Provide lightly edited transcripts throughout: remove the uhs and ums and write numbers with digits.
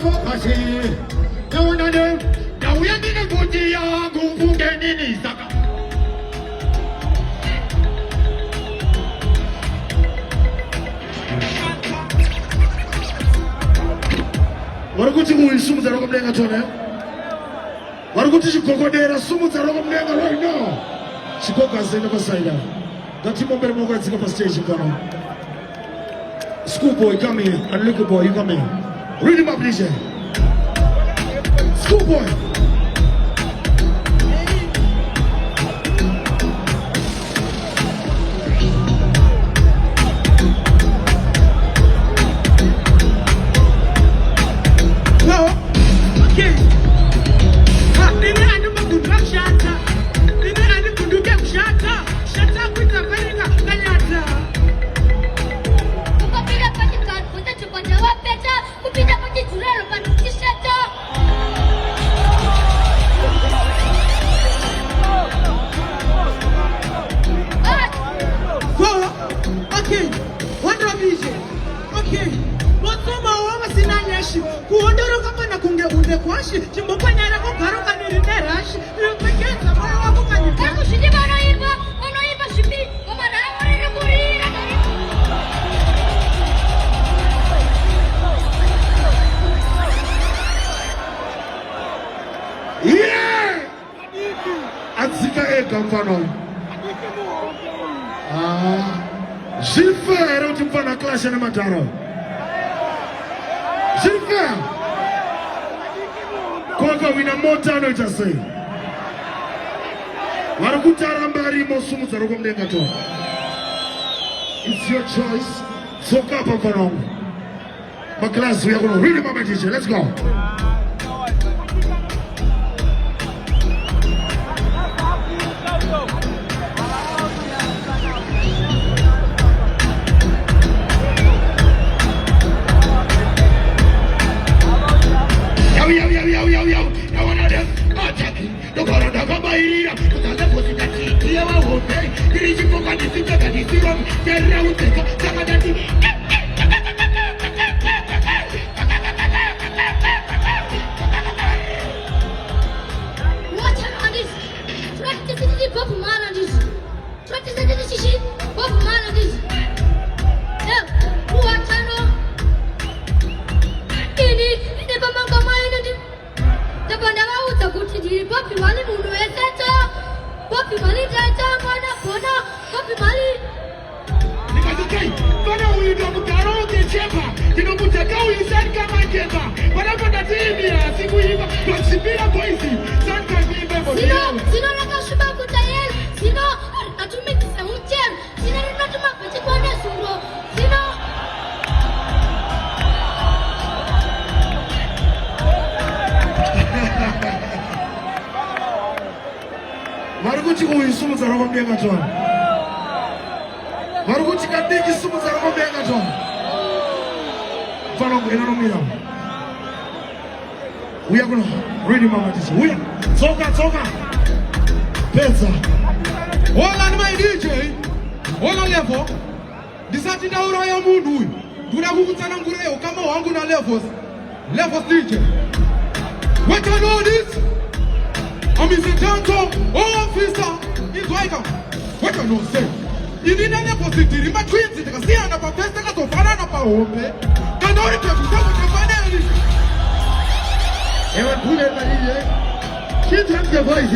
focus. No, no, no. Now we are going to go to your go get in his saka. What good you will soon the rock of Negatone? What good you go there as soon as the rock of Nega right now? She go as the never side. That you remember more at the station. Schoolboy, come here, and little boy, you come here. Read him up, please. Schoolboy. Gilfer era tipo na classe na Mataro. Gilfer. Koga wina motano jase. Warukutara mbari mosumu zarogo mdenga to. It's your choice. So kapa kono. My class, we are going to read about my teacher. Let's go. Maruguchi uisumu za roho mbenga John. Maruguchi kadiki sumu za roho mbenga John. Follow me, we are going to read him out this. We Soka. Pesa. Hola my DJ. Hola level. Disati na ura ya mundu huyu. Tunakukutana ngureo kama wangu na levels. Levels DJ. What you know this? I'm Mr. Janto, officer, he's welcome. What you know, say? You need any positive, my twins, you can see on the best to Farana Paome. Can only tell you something about it. Everyone put it in the change the voice.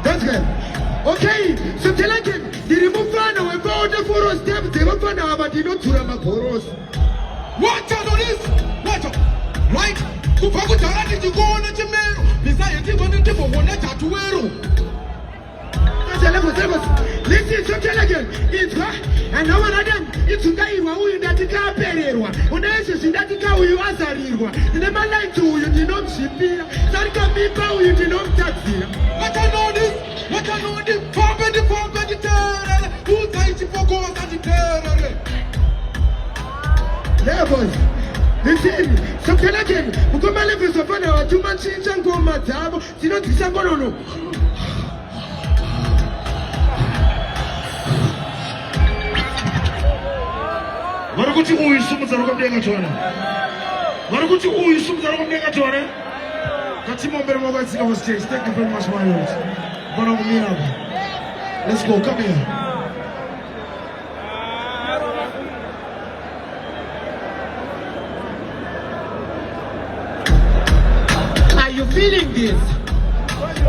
That's good. Okay, so tell him, the remove fan of about the four steps, they don't find out about the no Turamakoros. What you know this? What? Right? Kupakutana nijikuona chimero. Nisayeti wanitipo wana tatuero. Listen, so tell again. It's what? And now again, it's a guy who is that car pererwa. When I say that car you answer irwa. The man like to you did not ship here. That can be power you did not touch here. What I know this? What I know this? Forget the terror. Who died to focus on the terror? Yeah, boys. Listen, so tell again. Ukoma level so far now. Too much change and go matabo. Sino tisangolo. Maruguchi uisumu za rogo mdenga chwana. Wanakuti uyu sumuzana kumdenga chore. Katimo mbele mwa kwa sika stage. Thank you very much my lord. Bwana kumina. Let's go, come here. Are you feeling this?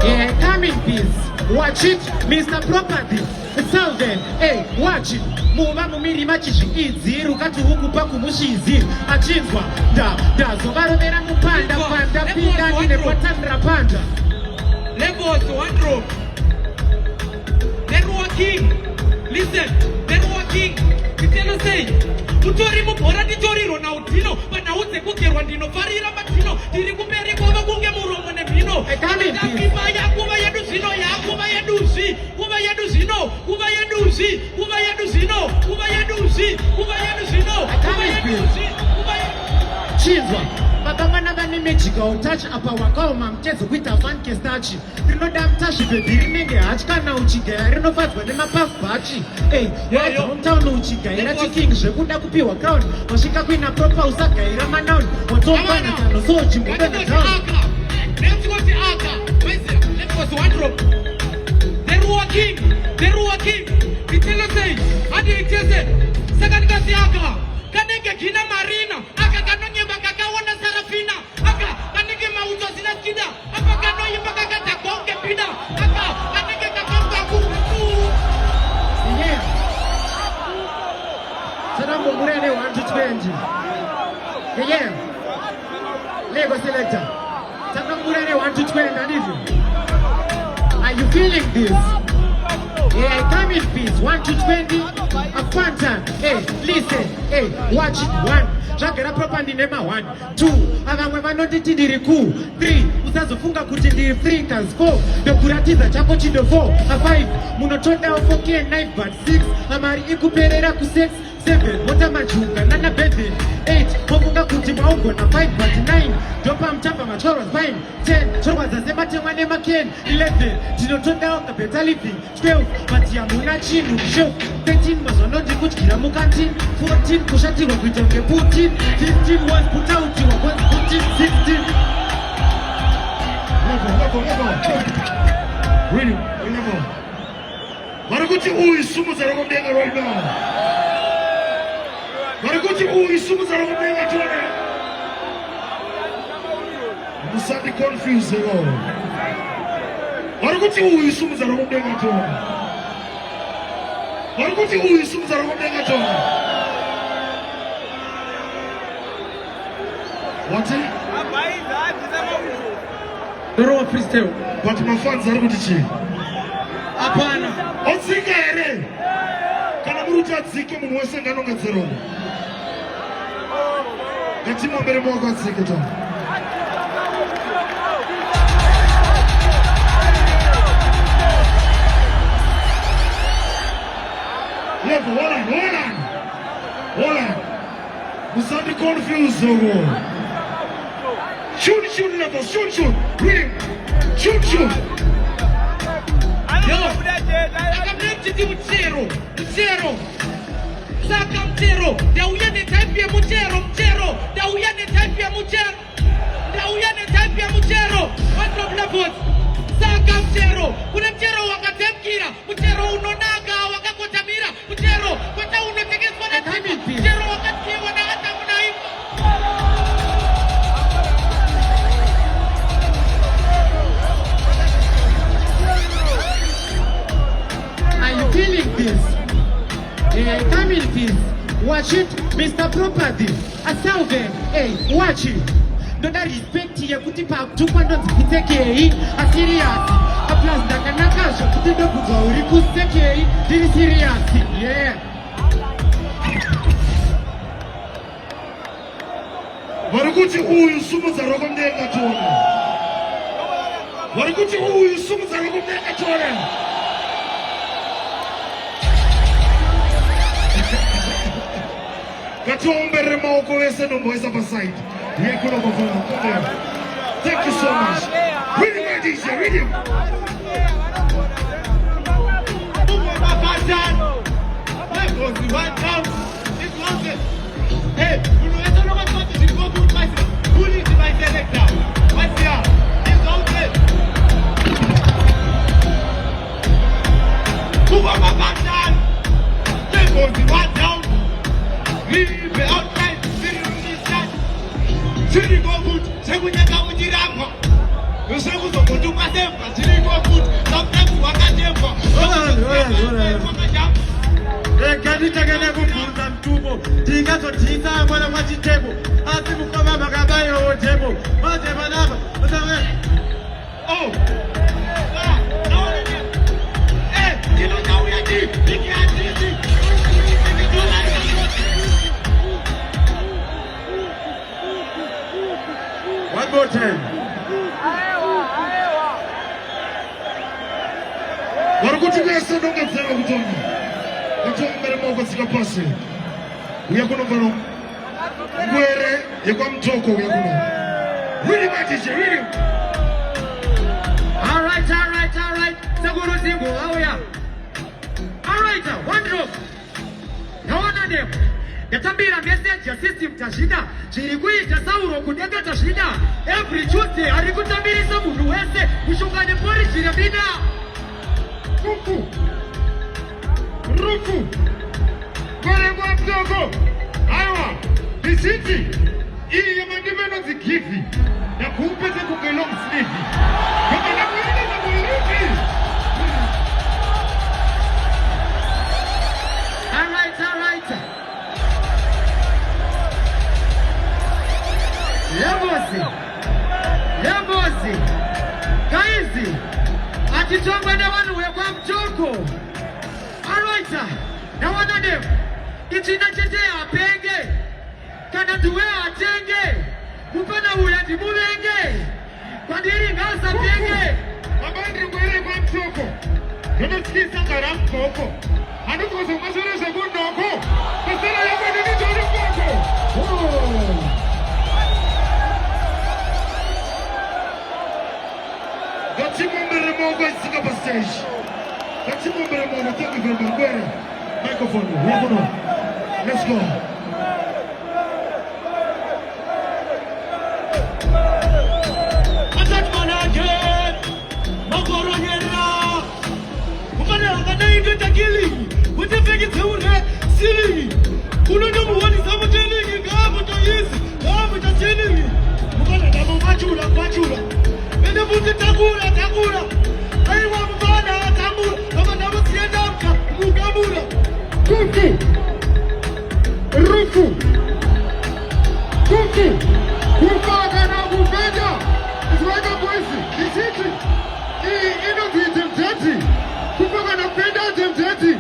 Yeah, come in peace. Watch it, Mr. Property. Salve, hey, watch it. Muva mumiri machishi idziru kati huku paku mushizi achinzwa da zovaromera mupanda panda pinda nine patandra panda levels wardrobe. They're working. Listen, they're working. Kitelo say utori mubhora titoriro na utino bana utse kugerwa ndino farira matino tiri kumberi kwava kunge muromo nevhino kuva yedu zvino yakuva yedu zvi kuva yedu zvino kuva yedu zvi kuva yedu zvino kuva yedu zvi kuva yedu zvino kuva yedu zvi kuva chinzwa vakangana vane magical touch apa wakaoma mtezo kuita fanke stachi rinoda mutashi bhebhi rinenge hachi kana uchigaya rinofadzwa nemapafu bhachi hometown uchigaira chiking zvekuda kupiwa crown wasvika kuina propa usagaira manown watombanatano so chimbobena down They're working. Vitelo say, adi itese, sakandikasi aka, kanenge kina marina, aka kanonye baka wana sarafina, aka kanenge mauto zina skida, aka kanonye baka kata konge pida, aka kanenge kakonga kuku. Yeah. Sanambo murene 1 to 20. Yeah. Lego selector. Sanambo murene 1 to 20 and are you feeling this? Yeah, come in peace. 1 to 20. A fun time. Hey, listen. Hey, watch it. 1. Jagera properly nema 1. 2. Avamwe vanonditi ndiri cool. 3. Usazofunga kuti ndiri freakers. 4. Ndokuratiza chako chido 4. A 5. Munotonda ofoke knife but 6. Amari ikuperera ku 6. 7. Mota majunga nana bevin. 8. Momunga kuti maugona 5 but 9. Dopa mchapa machoros 9. 10. Chorwa zazema temwa nema ken. 11. Tinotonda onga better living. 12. But ya muna chinu show. 13. Mazonondi kuchikira mukantin. 14. Kushatirwa kuitonge Putin. 15. Was put out you was Putin. 16. Level. Really? Level. Wanakuti uyu sumuzana kumdenga right now. Wanakuti uyu sumuzana kumdenga chone. Musandi confused ero. Wanakuti uyu sumuzana kumdenga chone. Wanakuti uyu sumuzana kumdenga chone. Wati? Doro freestyle. But mafans ari kuti chi? Apana. Otsika ere. Kana muruti adzike munhu wese nganonga dzero. Ngatimuombere maoko adzike to. Level, hold on. Musandi confused oro. Shoot, level, shoot. Really? Shoot. Yo, akamnechiti mchero. Saka mchero. Dauyane type ya mchero. Dauyane type ya mchero. One of levels. Saka mchero. Kuna mchero wakatemkira. Mchero unonaga wakakotamira. Mchero kwata unotegezwa na timu. Mchero wakatiwa na hata mnaifa. Are you feeling this? Yeah, come in peace. Watch it, Mr. Property. Asalve, hey, watch it. Ndoda respect ya kuti pa tukwa ndo zipitekei. A serious. A plus dakanakasha kuti ndo kuzwa uri kusekei. Diri serious, yeah. Wanakuti uyu sumuzana kumdenga chone. Wanakuti uyu sumuzana kumdenga chone. Katiombere maoko wese nomboisa paside. Yekuno mafana. Thank you so much. Read him, my DJ, read him. Hey, you know, I don't know what to do. chiri gokuti sekunyaka uchiramba usekuzokutuka semba chiri gokuti sakuteku wakatemba Kanitakana kufunza mtumo tingazotiza mwana mwachitebo asi mukoma makabayo otebo mate banaba oh kino kauya ti ikiatiti one more time. Warakuti kesa donga tsara kutongi. Kutongi mbere moko sika pasi. Uyakuno vano. Ngwere yekwa mtoko uyakuno. Really match really. All right. Saguru Simbu, hauya. All right, one drop. Naona ndio. Yatambira message ya system tashida. Chirikuita Sauro kudega tashida. Every Tuesday alikutambirisa mundu wese kushungane pori shirabina. Ruku. Kwa mtoko. Aiwa. Bisiti. Ili ya mandimeno zikifi. Na kuupete kukelong snifi. Kama na kuhida na kuhirifi. All right. Yambozi. Kaizi. Atitongwe na wanu wekwa mtoko. All right. Na wanadem. Ichina chetea apenge. Kana tuwe atenge. Kupana uyati mulenge. Kwa diri ngasa penge. Mabandri mwere kwa mtoko. Kama tikisa ngara mtoko. Anuko zongasore segundoko. Kasera yako nini jori mtoko. Gatimumbere mogo isika pa stage. Gatimumbere mogo, thank you very much. Gwere. Microphone, wakono. Let's go. Attack manager. Magoro nyera. Ukane angana inge takili. Wote feki teure sili. Kunonya muwani sabu telingi ngabu to yisi. Ngabu to telingi. Ukane damu machula. Ende buti takura. Aiwa mbana takura. Kama damu siendamka mugamura. Ruku. Kufaga na kufeja. Kufaga boisi. Kisiti. Ino vitemteti. Kufaga na kupenda temteti.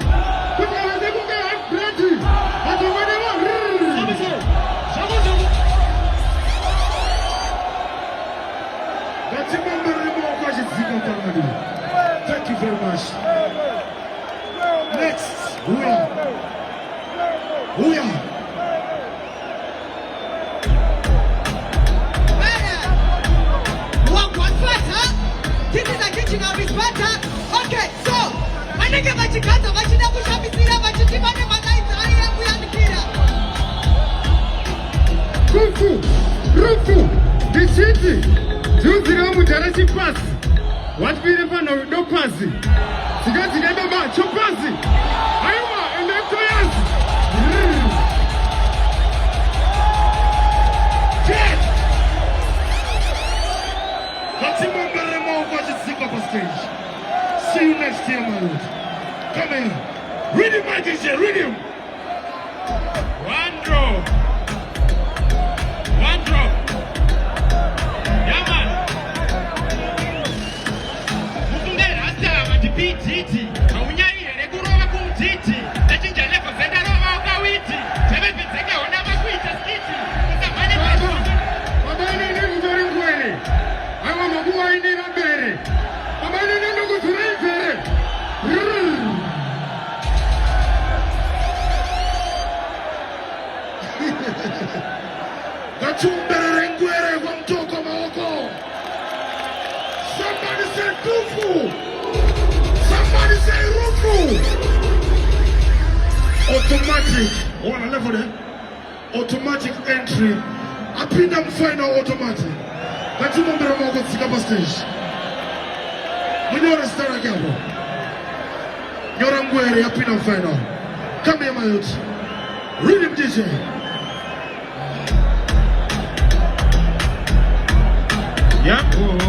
Kufaga na kuke half-bredi. Atomane wa Shabu. Thank you very much. Next, Huya. This is a kitchen of his butter. Okay, so I think about Chicata, but you never shall be seen about Chitimani, but Rufu, Bisiti, Juziramu Jarachi Pass. What we never know, no passy. Sigati Gaba, Chopasi. Iowa, and then Toyas. Jet! Katimo Beremo was a sick up stage. See you next year, my lord. Come in. Read him, my teacher, read him. One drop. Yeah, man. Mukungere hasta matipiti. Kaunyai rekurova kumtiti. Tachinja lepo zenda rova ukawiti. Tebe piteke ona makuita skiti. Kusamane kwa Mabani ni mzori mkwele. Awa mabuwa ini rambere. Mabani ni nungu turifere. Gachumbere ngwere kwa mtoko maoko. Somebody say Kufu. Somebody say Rufu. Automatic. One level there. Automatic entry. Apinda final automatic. Gachumbere maoko sikapa stage. Mwenye stara kiapo. Nyora ngwere apinda final. Come here my youth. Read him DJ. Yeah.